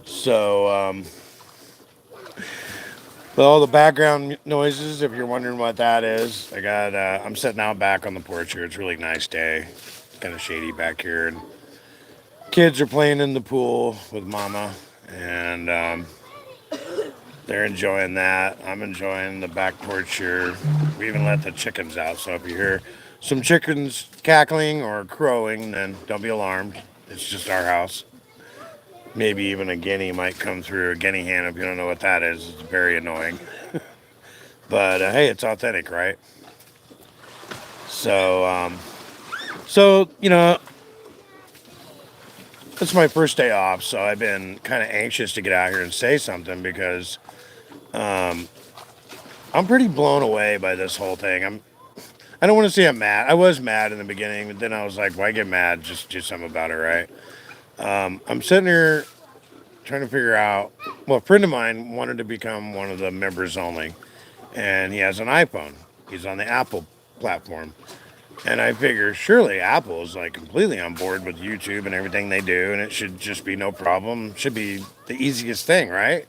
So, with all the background noises, if you're wondering what that is, I'm sitting out back on the porch here. It's a really nice day. It's kind of shady back here. And kids are playing in the pool with mama. And they're enjoying that. I'm enjoying the back porch here. We even let the chickens out. So if you hear some chickens cackling or crowing, then don't be alarmed. It's just our house. Maybe even a guinea might come through. A guinea hen, if you don't know what that is, it's very annoying. But hey, it's authentic, right? So, so it's my first day off, so I've been kind of anxious to get out here and say something because I'm pretty blown away by this whole thing. I don't want to say I'm mad. I was mad in the beginning, but then I was like, why get mad? Just do something about it, right? I'm sitting here trying to figure out. Well, a friend of mine wanted to become one of the members only, and he has an iPhone. He's on the Apple platform. And I figure surely Apple is like completely on board with YouTube and everything they do, and it should just be no problem. Should be the easiest thing, right?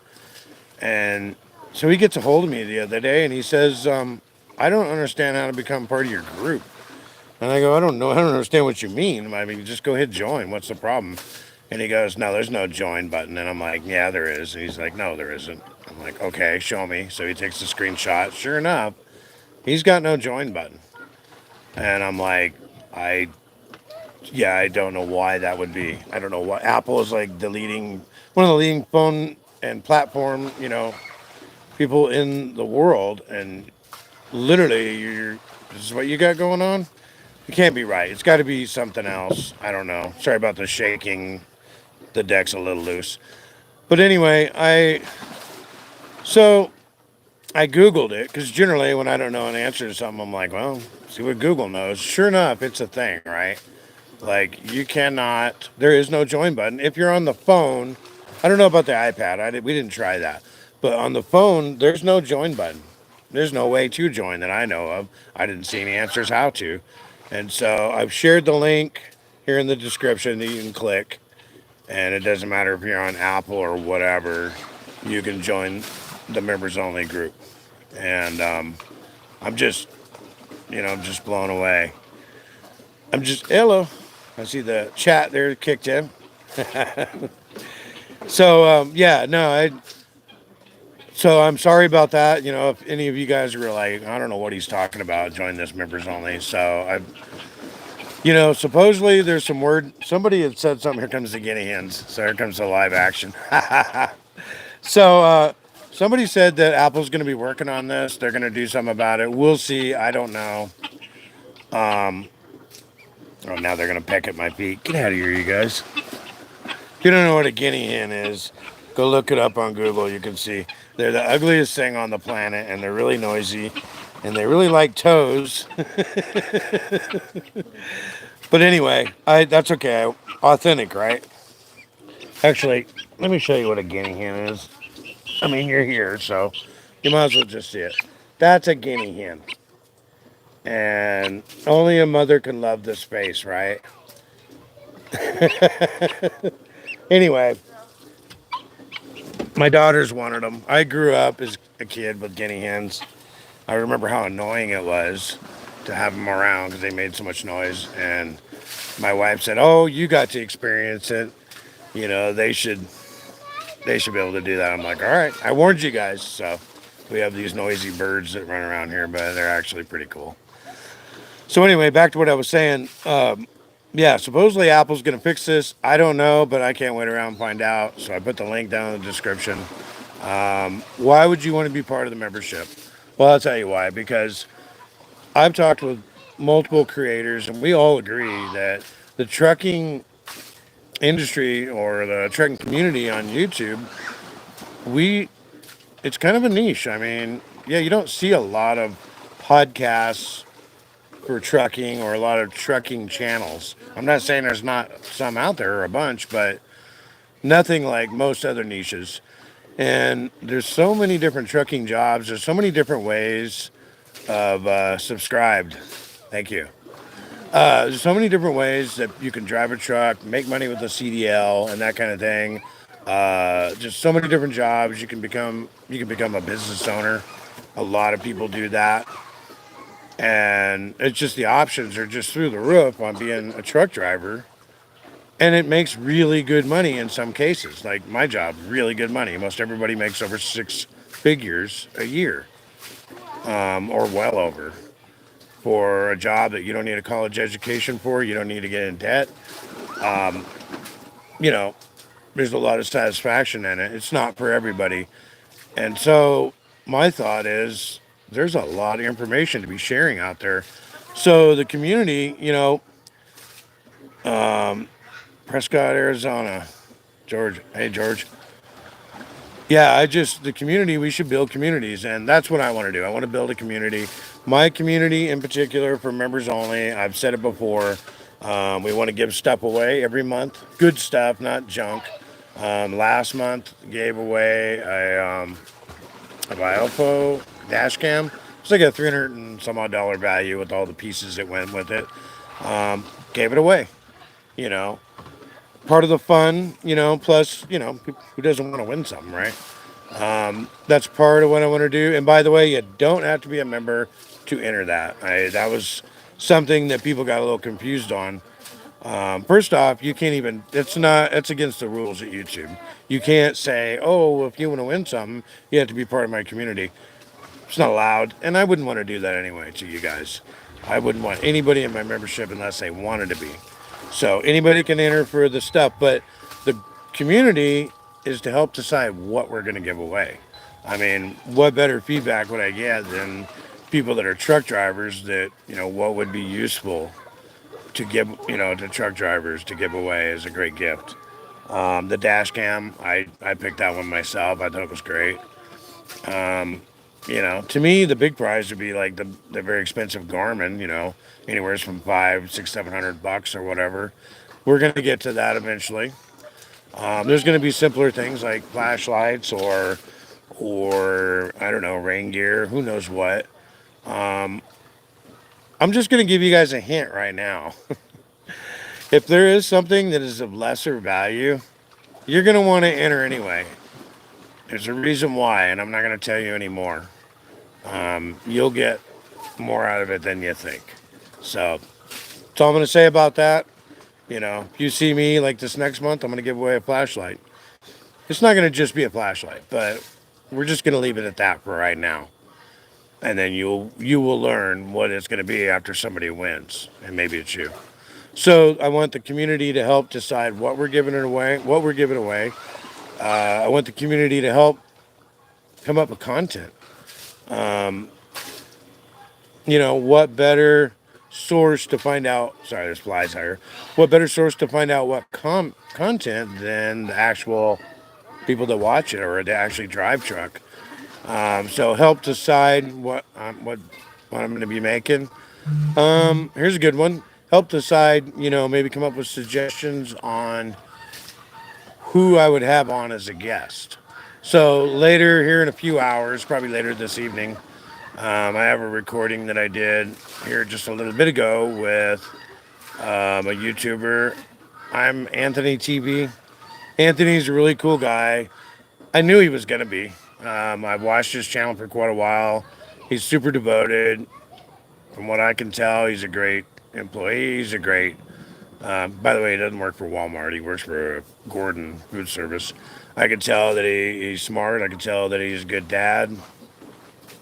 And so he gets a hold of me the other day, and he says, "I don't understand how to become part of your group." And I go, "I don't know. I don't understand what you mean. I mean, just go ahead and join. What's the problem?" And he goes, "No, there's no join button." And I'm like, "Yeah, there is." And he's like, "No, there isn't." I'm like, "Okay, show me." So he takes a screenshot. Sure enough, he's got no join button. And I'm like, I yeah, I don't know why that would be. I don't know why Apple is like the leading, one of the leading phone and platform, people in the world, and literally, this is what you got going on. It can't be right. It's got to be something else. I don't know. Sorry about the shaking. The deck's a little loose. But anyway, so I googled it because generally when I don't know an answer to something, I'm like, well, see what Google knows. Sure enough, it's a thing, right? Like you cannot. There is no join button if you're on the phone. I don't know about the iPad. We didn't try that, but on the phone, there's no join button. There's no way to join that I know of. I didn't see any answers how to, and so I've shared the link here in the description that you can click, and it doesn't matter if you're on Apple or whatever. You can join the members only group, and I'm just, I'm just blown away. I'm just hello. I see the chat there kicked in. So yeah, no, so I'm sorry about that. If any of you guys were like, I don't know what he's talking about, join this members only. So supposedly there's some word. Somebody had said something. Here comes the guinea hens. So here comes the live action. So somebody said that Apple's going to be working on this. They're going to do something about it. We'll see. I don't know. Oh, now they're going to peck at my feet. Get out of here, you guys. If you don't know what a guinea hen is, go look it up on Google. You can see they're the ugliest thing on the planet, and they're really noisy, and they really like toes. But anyway, that's okay. Authentic, right? Actually, let me show you what a guinea hen is. I mean, you're here, so you might as well just see it. That's a guinea hen, and only a mother can love this face, right? Anyway, my daughters wanted them. I grew up as a kid with guinea hens. I remember how annoying it was to have them around because they made so much noise. And my wife said, "Oh, you got to experience it. They should be able to do that." I'm like, "All right, I warned you guys." So we have these noisy birds that run around here, but they're actually pretty cool. So anyway, back to what I was saying. Yeah, supposedly Apple's going to fix this. I don't know, but I can't wait around and find out. So I put the link down in the description. Why would you want to be part of the membership? Well, I'll tell you why. Because I've talked with multiple creators, and we all agree that the trucking industry or the trucking community on YouTube, we it's kind of a niche. I mean, yeah, you don't see a lot of podcasts for trucking or a lot of trucking channels. I'm not saying there's not some out there or a bunch, but nothing like most other niches. And there's so many different trucking jobs. There's so many different ways of subscribed. Thank you. There's so many different ways that you can drive a truck, make money with a CDL, and that kind of thing. Just so many different jobs. You can become a business owner. A lot of people do that, and it's just the options are just through the roof on being a truck driver. And it makes really good money in some cases. Like my job, really good money. Most everybody makes over 6 figures a year, or well over, for a job that you don't need a college education for. You don't need to get in debt. You know, there's a lot of satisfaction in it. It's not for everybody. And so my thought is there's a lot of information to be sharing out there. So the community, Prescott, Arizona, George. Hey, George. Yeah, the community, we should build communities. And that's what I want to do. I want to build a community. My community in particular for members only. I've said it before. We want to give stuff away every month. Good stuff, not junk. Last month gave away a Viofo dash cam. It's like a 300 and some odd dollar value with all the pieces that went with it. Gave it away. You know, part of the fun. Plus, who doesn't want to win something, right? That's part of what I want to do. And by the way, you don't have to be a member to enter that. That was something that people got a little confused on. First off, you can't even. It's against the rules at YouTube. You can't say, "Oh, if you want to win something, you have to be part of my community." It's not allowed, and I wouldn't want to do that anyway to you guys. I wouldn't want anybody in my membership unless they wanted to be. So anybody can enter for the stuff, but the community is to help decide what we're going to give away. I mean, what better feedback would I get than people that are truck drivers that, what would be useful to give, to truck drivers to give away as a great gift. The dash cam, I picked that one myself. I thought it was great. To me, the big prize would be like the very expensive Garmin, anywhere from five, six, $700 or whatever. We're going to get to that eventually. There's going to be simpler things like flashlights or I don't know, rain gear, who knows what. I'm just going to give you guys a hint right now. If there is something that is of lesser value, you're going to want to enter anyway. There's a reason why, and I'm not going to tell you anymore. You'll get more out of it than you think. So that's all I'm going to say about that. If you see me like this next month, I'm going to give away a flashlight. It's not going to just be a flashlight, but we're just going to leave it at that for right now. And then you will learn what it's going to be after somebody wins, and maybe it's you. So I want the community to help decide what we're giving it away, what we're giving away. I want the community to help come up with content. What better source to find out? Sorry, there's flies here. What better source to find out what content than the actual people that watch it or that actually drive truck? So help decide what I'm going to be making. Here's a good one. Help decide. Maybe come up with suggestions on who I would have on as a guest. So later here in a few hours, probably later this evening, I have a recording that I did here just a little bit ago with a YouTuber. I'm Anthony TV. Anthony's a really cool guy. I knew he was going to be. I've watched his channel for quite a while. He's super devoted. From what I can tell, he's a great employee. He's a great. By the way, he doesn't work for Walmart. He works for Gordon Food Service. I can tell that he's smart. I can tell that he's a good dad.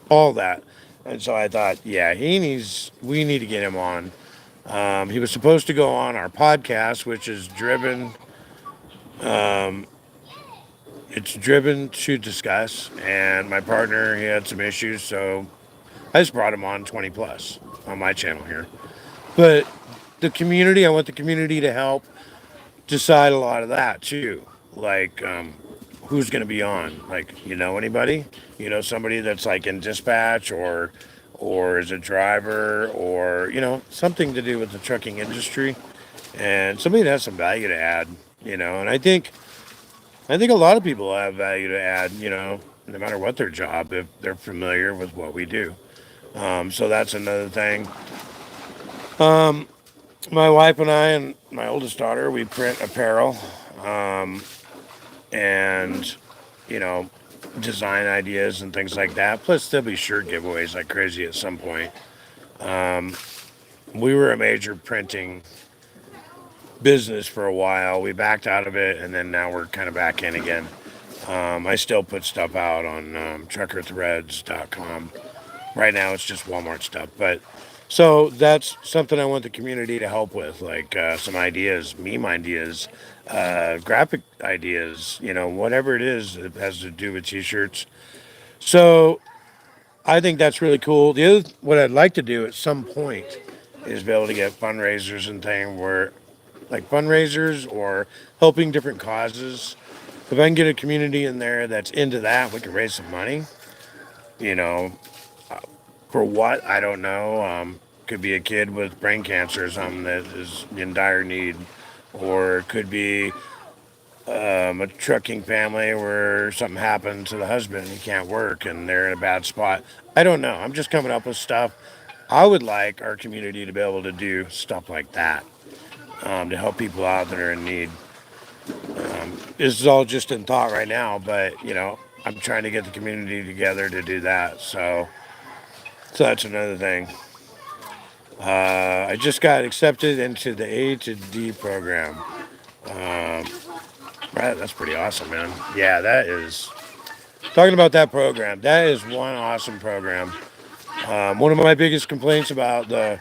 All that. And so I thought, yeah, we need to get him on. He was supposed to go on our podcast, which is driven. It's driven to discuss. And my partner, he had some issues, so I just brought him on 20 plus on my channel here. But the community, I want the community to help decide a lot of that too. Like, who's going to be on? Like, anybody? Somebody that's like in dispatch or is a driver or, something to do with the trucking industry and somebody that has some value to add, and I think a lot of people have value to add, no matter what their job, if they're familiar with what we do. So that's another thing. My wife and I and my oldest daughter, we print apparel. And and, you know, design ideas and things like that. Plus, there'll be shirt giveaways like crazy at some point. We were a major printing business for a while. We backed out of it, and then now we're kind of back in again. I still put stuff out on truckerthreads.com. Right now, it's just Walmart stuff, but so that's something I want the community to help with, like some ideas, meme ideas, graphic ideas, whatever it is that has to do with t-shirts. So I think that's really cool. What I'd like to do at some point is be able to get fundraisers and thing where, like fundraisers or helping different causes. If I can get a community in there that's into that, we can raise some money. You know, for what I don't know. Could be a kid with brain cancer or something that is in dire need, or it could be a trucking family where something happened to the husband, he can't work, and they're in a bad spot. I don't know. I'm just coming up with stuff. I would like our community to be able to do stuff like that to help people out that are in need. This is all just in thought right now, but I'm trying to get the community together to do that. So that's another thing. I just got accepted into the A to D program. Right, that's pretty awesome, man. Yeah, that is. Talking about that program, that is one awesome program. One of my biggest complaints about the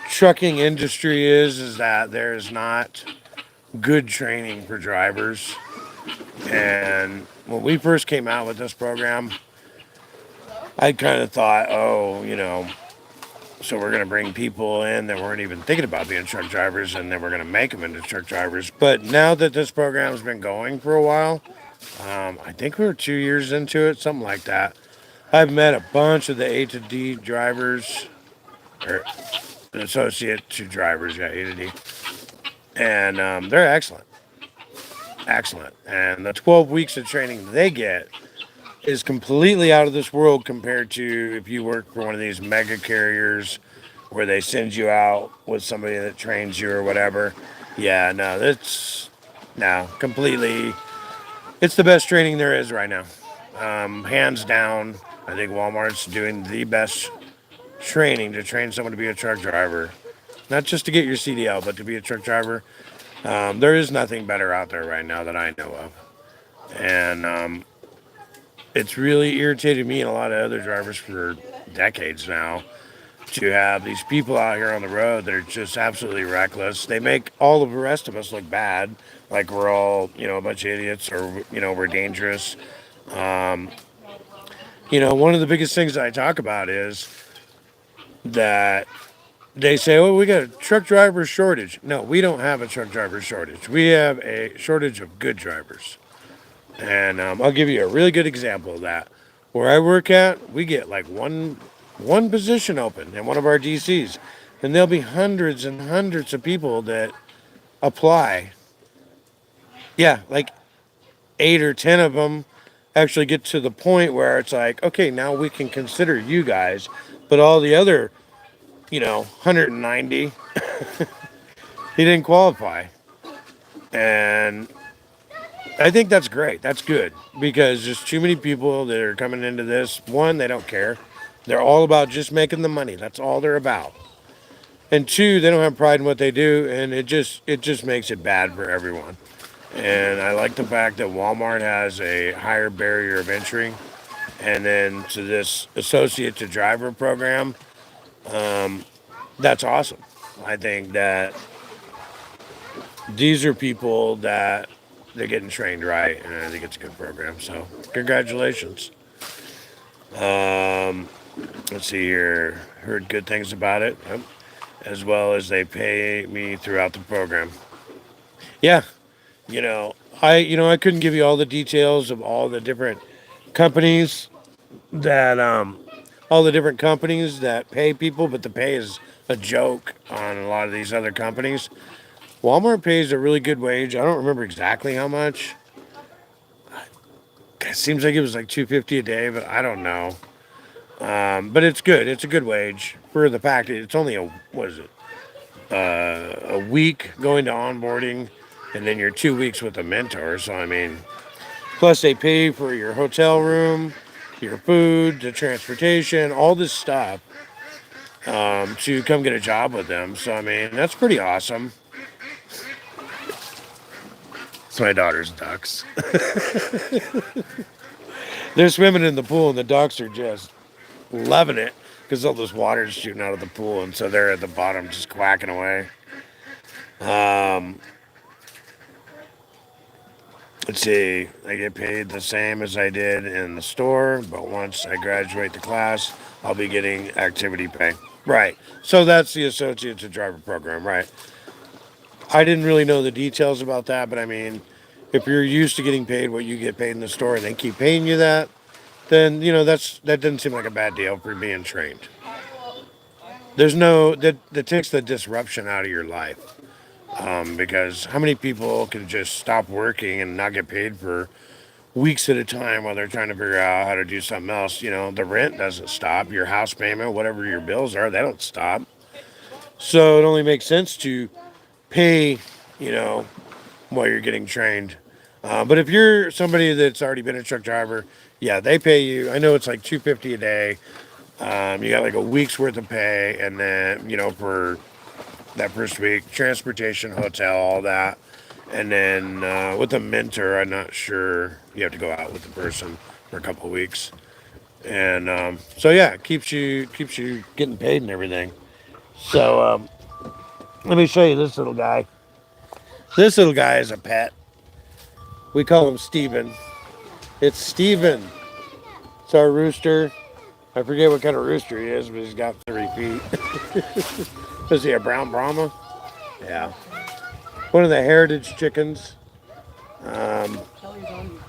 trucking industry is that there is not good training for drivers. And when we first came out with this program, I kind of thought, oh, so we're going to bring people in that weren't even thinking about being truck drivers, and then we're going to make them into truck drivers. But now that this program's been going for a while, I think we're 2 years into it, something like that. I've met a bunch of the A to D drivers, or associate to drivers, yeah, A to D, and they're excellent, excellent. And the 12 weeks of training they get is completely out of this world compared to if you work for one of these mega carriers where they send you out with somebody that trains you or whatever. Yeah, no, that's no completely. It's the best training there is right now, hands down. I think Walmart's doing the best training to train someone to be a truck driver, not just to get your CDL, but to be a truck driver. There is nothing better out there right now that I know of, and it's really irritated me and a lot of other drivers for decades now to have these people out here on the road that are just absolutely reckless. They make all of the rest of us look bad, like we're all, a bunch of idiots or, we're dangerous. One of the biggest things that I talk about is that they say, oh, we got a truck driver shortage. No, we don't have a truck driver shortage. We have a shortage of good drivers. And I'll give you a really good example of that. Where I work at, we get like one position open in one of our DCs, and there'll be hundreds and hundreds of people that apply. Yeah, like 8 or 10 of them actually get to the point where it's like, okay, now we can consider you guys, but all the other, 190, he didn't qualify. And I think that's great. That's good because there's too many people that are coming into this. One, they don't care. They're all about just making the money. That's all they're about. And two, they don't have pride in what they do, and it just makes it bad for everyone. And I like the fact that Walmart has a higher barrier of entry. And then to this associate to driver program, that's awesome. I think that these are people that they're getting trained right, and I think it's a good program. So congratulations. Um, let's see here. Heard good things about it, yep. As well as they pay me throughout the program. Yeah, I couldn't give you all the details of all the different companies that pay people, but the pay is a joke on a lot of these other companies. Walmart pays a really good wage. I don't remember exactly how much. It seems like it was like $250 a day, but I don't know. But it's good. It's a good wage for the fact that it's only a week going to onboarding, and then you're 2 weeks with a mentor. So I mean, Plus, they pay for your hotel room, your food, the transportation, all this stuff to come get a job with them. So, I mean, that's pretty awesome. It's my daughter's ducks. They're swimming in the pool, and the ducks are just loving it because all this water is shooting out of the pool, and so they're at the bottom just quacking away. Um, let's see, I get paid the same as I did in the store, but once I graduate the class, I'll be getting activity pay. Right. So that's the associate to driver program, right? I didn't really know the details about that, but I mean, if you're used to getting paid what you get paid in the store and they keep paying you that, then that doesn't seem like a bad deal for being trained. There's no that takes the disruption out of your life. Because how many people can just stop working and not get paid for weeks at a time while they're trying to figure out how to do something else? The rent doesn't stop, your house payment, whatever your bills are, they don't stop. So it only makes sense to pay, you know, while you're getting trained. But if you're somebody that's already been a truck driver, yeah, they pay you. I know it's like $250 a day. You got like a week's worth of pay, and then for that first week, transportation, hotel, all that. And then with a mentor, I'm not sure. You have to go out with the person for a couple of weeks, and so yeah, it keeps you getting paid and everything. So let me show you this little guy. This little guy is a pet. We call him Steven. It's Steven. It's our rooster. I forget what kind of rooster he is, but he's got 3 feet. Is he a brown Brahma? Yeah. One of the heritage chickens. Kelly's on.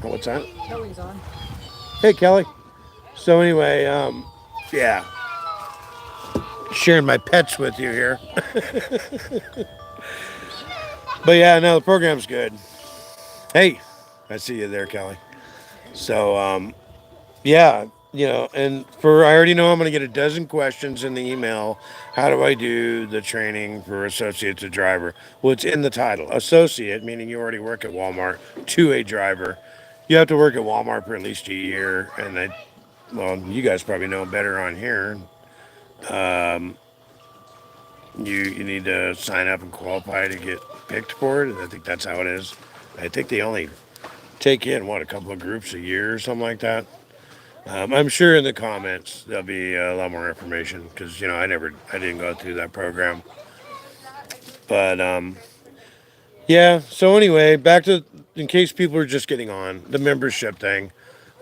What's that? Kelly's on. Hey, Kelly. So anyway, yeah, sharing my pets with you here. But yeah, no, the program's good. Hey, I see you there, Kelly. So yeah, and I already know I'm going to get a dozen questions in the email. How do I do the training for associate to driver? Well, it's in the title. Associate, meaning you already work at Walmart, to a driver. You have to work at Walmart for at least a year, and well, you guys probably know better on here. You need to sign up and qualify to get picked for it. I think that's how it is. I think they only take in a couple of groups a year or something like that. I'm sure in the comments there'll be a lot more information because I didn't go through that program. But yeah. So anyway, back to in case people are just getting on the membership thing.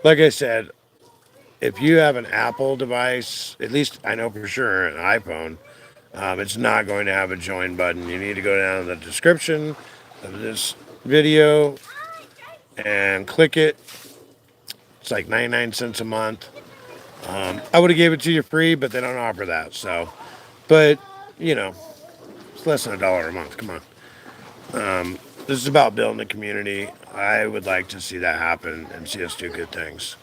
Like I said, if you have an Apple device, at least I know for sure an iPhone, it's not going to have a join button. You need to go down to the description of this video and click it. It's like 99 cents a month. I would have gave it to you free, but they don't offer that. So, but you know, it's less than $1 a month. Come on. This is about building a community. I would like to see that happen and see us do good things.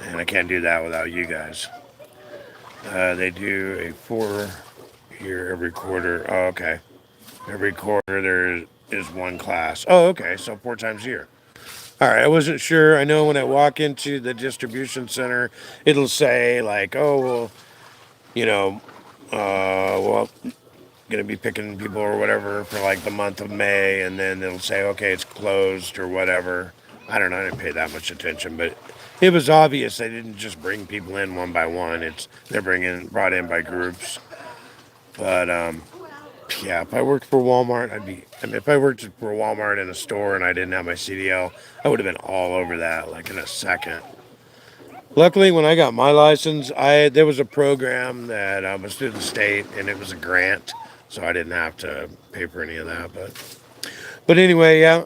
And I can't do that without you guys. They do a 4 year every quarter. Oh, okay. Every quarter there is one class. Oh, okay. So 4 times a year. All right. I wasn't sure. I know when I walk into the distribution center, it'll say like, oh, well, you know, well, going to be picking people or whatever for like the month of May, and then it'll say, okay, it's closed or whatever. I don't know. I didn't pay that much attention, but it was obvious they didn't just bring people in one by one. They're brought in by groups. But yeah, if I worked for Walmart, if I worked for Walmart in a store and I didn't have my CDL, I would have been all over that like in a second. Luckily, when I got my license, there was a program that was through the state, and it was a grant, so I didn't have to pay for any of that. But anyway, yeah,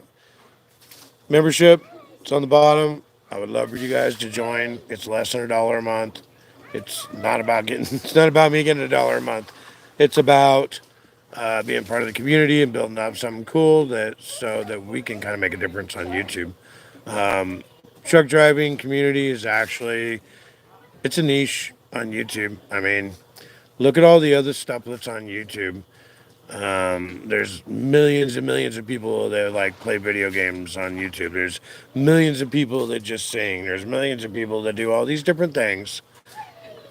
membership, it's on the bottom. I would love for you guys to join. It's less than $1 a month. It's not about It's not about me getting $1 a month. It's about being part of the community and building up something cool so that we can kind of make a difference on YouTube. Truck driving community is it's a niche on YouTube. I mean, look at all the other stuff that's on YouTube. There's millions and millions of people that like play video games on YouTube. There's millions of people that just sing. There's millions of people that do all these different things,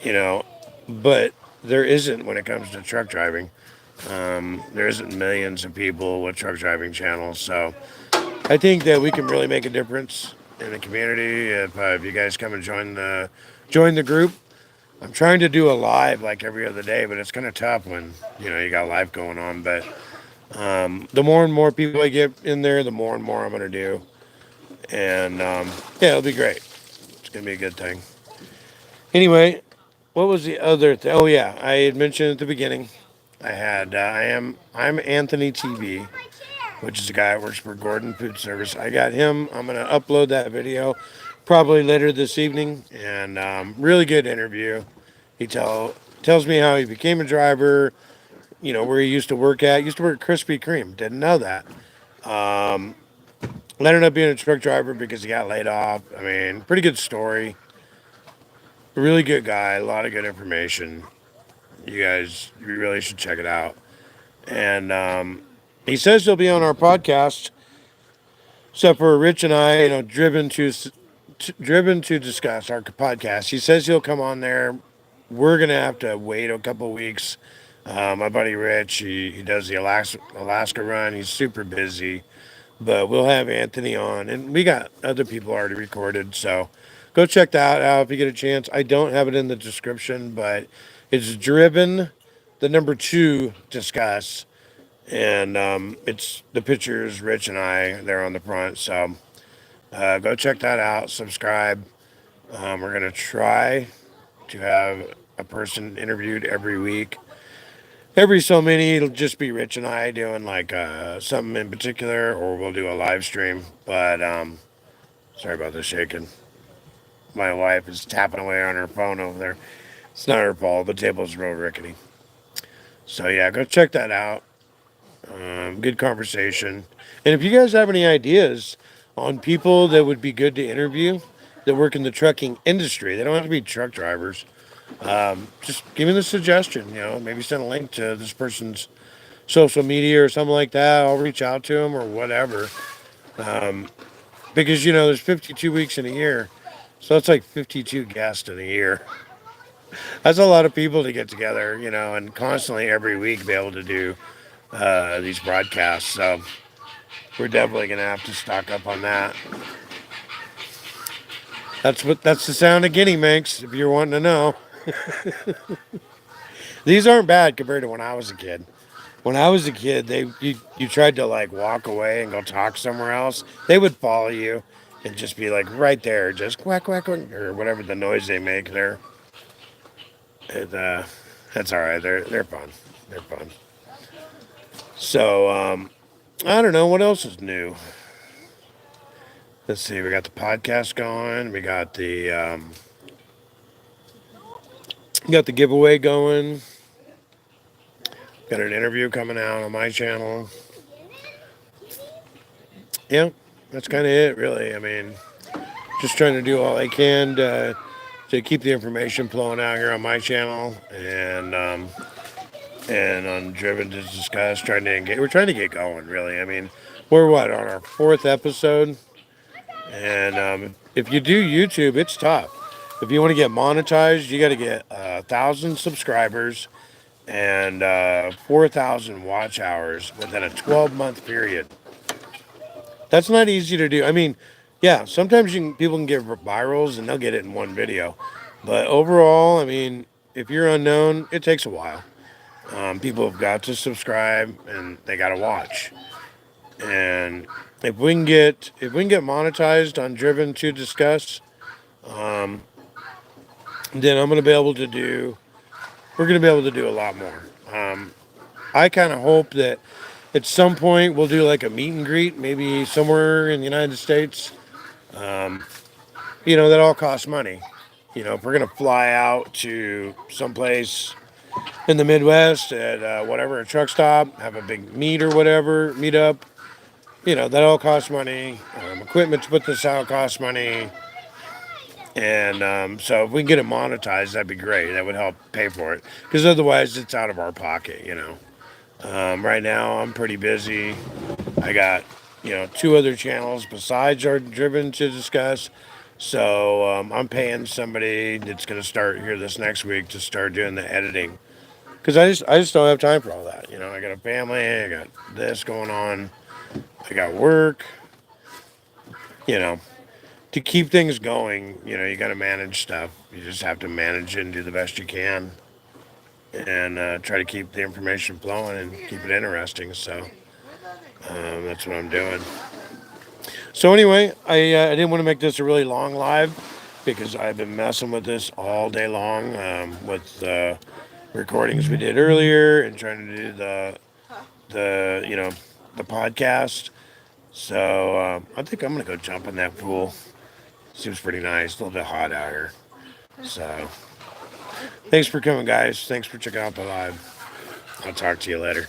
you know, but there isn't when it comes to truck driving. There isn't millions of people with truck driving channels. So I think that we can really make a difference in the community if you guys come and join the group. I'm trying to do a live like every other day, but it's kind of tough when you got life going on. But the more and more people I get in there, the more and more I'm gonna do, and yeah, it'll be great. It's gonna be a good thing. Anyway, what was the other thing? Oh yeah, I had mentioned at the beginning. I'm Anthony TV, which is a guy that works for Gordon Food Service. I got him. I'm gonna upload that video probably later this evening, and really good interview. Tells me how he became a driver. Where he used to work at. He used to work at Krispy Kreme. Didn't know that. Ended up being a truck driver because he got laid off. I mean, pretty good story. A really good guy. A lot of good information. You really should check it out. And he says he'll be on our podcast, except for Rich and I, driven to discuss our podcast. He says he'll come on there. We're gonna have to wait a couple weeks. My buddy Rich, he does the Alaska run. He's super busy, but we'll have Anthony on, and we got other people already recorded. So go check that out if you get a chance. I don't have it in the description, but it's driven the number two discuss, and it's the pictures Rich and I. They're on the front, so go check that out. Subscribe. We're gonna try to have a person interviewed every week. Every so many, it'll just be Rich and I doing like something in particular, or we'll do a live stream. But sorry about the shaking. My wife is tapping away on her phone over there. It's not her fault. The table's real rickety. So yeah, go check that out. Good conversation. And if you guys have any ideas on people that would be good to interview that work in the trucking industry, they don't have to be truck drivers. Just give me the suggestion. Maybe send a link to this person's social media or something like that. I'll reach out to them or whatever. Because there's 52 weeks in a year, so it's like 52 guests in a year. That's a lot of people to get together, and constantly every week be able to do these broadcasts. So we're definitely gonna have to stock up on that. That's the sound a guinea makes. If you're wanting to know, these aren't bad compared to when I was a kid. When I was a kid, you tried to like walk away and go talk somewhere else. They would follow you and just be like right there, just quack quack quack, or whatever the noise they make there. It, that's all right. They're fun. They're fun. So I don't know what else is new. Let's see. We got the podcast going. We got the giveaway going. Got an interview coming out on my channel. Yeah, that's kind of it, really. I mean, just trying to do all I can to keep the information flowing out here on my channel and on Driven to Discuss. Trying to engage. We're trying to get going, really. I mean, we're on our fourth episode, and if you do YouTube, it's tough. If you want to get monetized, you got to get 1,000 subscribers and 4,000 watch hours within a 12-month period. That's not easy to do. I mean, yeah, sometimes people can get virals and they'll get it in one video. But overall, I mean, if you're unknown, it takes a while. People have got to subscribe and they got to watch. And if we can get monetized on Driven to Discuss, then I'm going to be able to do. We're going to be able to do a lot more. I kind of hope that at some point we'll do like a meet and greet, maybe somewhere in the United States. That all costs money. If we're going to fly out to someplace in the Midwest at whatever, a truck stop, have a big meet or whatever, meet up, that all costs money. Equipment to put this out costs money. And so if we can get it monetized, that'd be great. That would help pay for it. Because otherwise, it's out of our pocket, Right now, I'm pretty busy. I got, two other channels besides our Driven to Discuss. So I'm paying somebody that's going to start here this next week to start doing the editing. Because I just don't have time for all that. I got a family, I got this going on, I got work. You know, to keep things going, you got to manage stuff. You just have to manage it and do the best you can, and try to keep the information flowing and keep it interesting. So that's what I'm doing. So anyway, I didn't want to make this a really long live because I've been messing with this all day long with recordings we did earlier and trying to do the podcast. So I think I'm gonna go jump in that pool. Seems pretty nice. A little bit hot out here. So thanks for coming, guys. Thanks for checking out the live. I'll talk to you later.